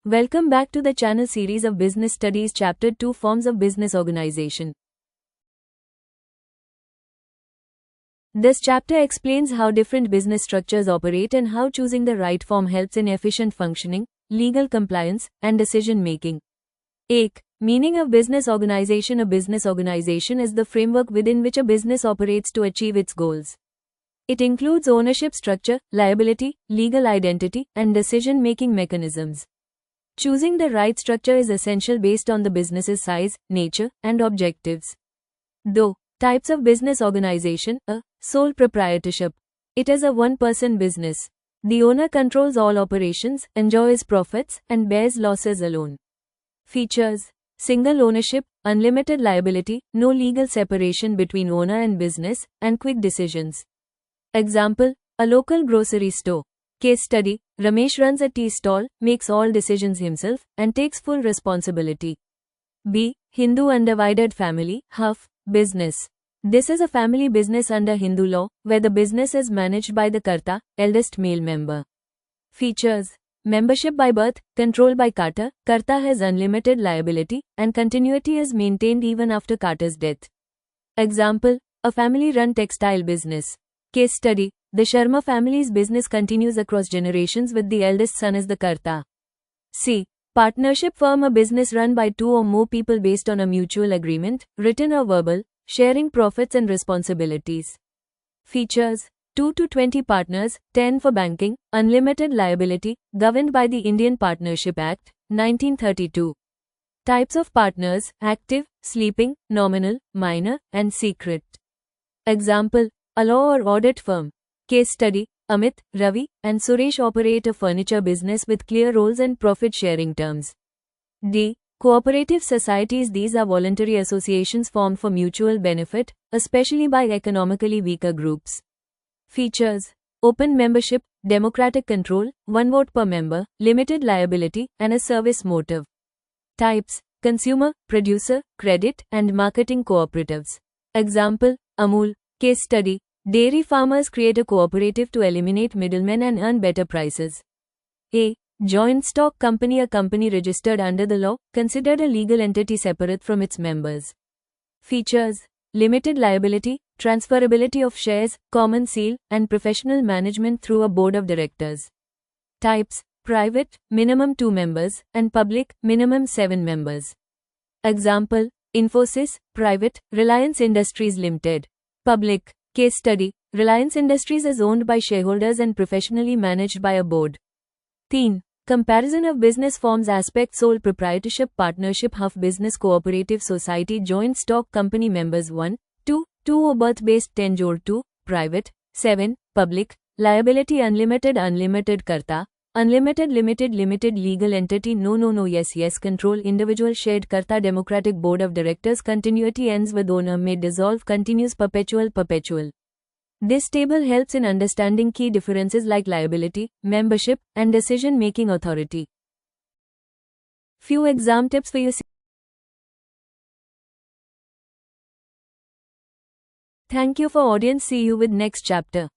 Welcome back to the channel series of Business Studies Chapter 2 Forms of Business Organization. This chapter explains how different business structures operate and how choosing the right form helps in efficient functioning, legal compliance, and decision making. 1. Meaning of business organization. A business organization is the framework within which a business operates to achieve its goals. It includes ownership structure, liability, legal identity, and decision-making mechanisms. Choosing the right structure is essential based on the business's size, nature, and objectives. Though, types of business organization. A. Sole proprietorship. It is a one-person business. The owner controls all operations, enjoys profits, and bears losses alone. Features: single ownership, unlimited liability, no legal separation between owner and business, and quick decisions. Example: a local grocery store. Case study: Ramesh runs a tea stall, makes all decisions himself, and takes full responsibility. B. Hindu undivided family, Huff, business. This is a family business under Hindu law, where the business is managed by the Karta, eldest male member. Features: membership by birth, control by Karta. Karta has unlimited liability, and continuity is maintained even after Karta's death. Example: a family-run textile business. Case study: the Sharma family's business continues across generations with the eldest son as the Karta. C. Partnership firm. A business run by two or more people based on a mutual agreement, written or verbal, sharing profits and responsibilities. Features: 2 to 20 partners, 10 for banking, unlimited liability, governed by the Indian Partnership Act, 1932. Types of partners: active, sleeping, nominal, minor, and secret. Example: a law or audit firm. Case study: Amit, Ravi, and Suresh operate a furniture business with clear roles and profit-sharing terms. D. Cooperative societies. These are voluntary associations formed for mutual benefit, especially by economically weaker groups. Features: open membership, democratic control, one vote per member, limited liability, and a service motive. Types: consumer, producer, credit, and marketing cooperatives. Example: Amul. Case study: dairy farmers create a cooperative to eliminate middlemen and earn better prices. A. Joint stock company. A company registered under the law, considered a legal entity separate from its members. Features: limited liability, transferability of shares, common seal, and professional management through a board of directors. Types: private, minimum 2 members, and public, minimum 7 members. Example: Infosys, private, Reliance Industries Limited. Public. Case study: Reliance Industries is owned by shareholders and professionally managed by a board. 3. Comparison of business forms. Aspects: sole proprietorship, partnership, Huff business, cooperative society, joint stock company. Members 1, 2, 2 or birth-based 10-2, private, 7, public, liability unlimited Karta, unlimited limited legal entity no yes control individual shared Karta democratic board of directors continuity ends with owner may dissolve continues perpetual. This table helps in understanding key differences like liability, membership, and decision-making authority. Few exam tips for you. Thank you for audience. See you with next chapter.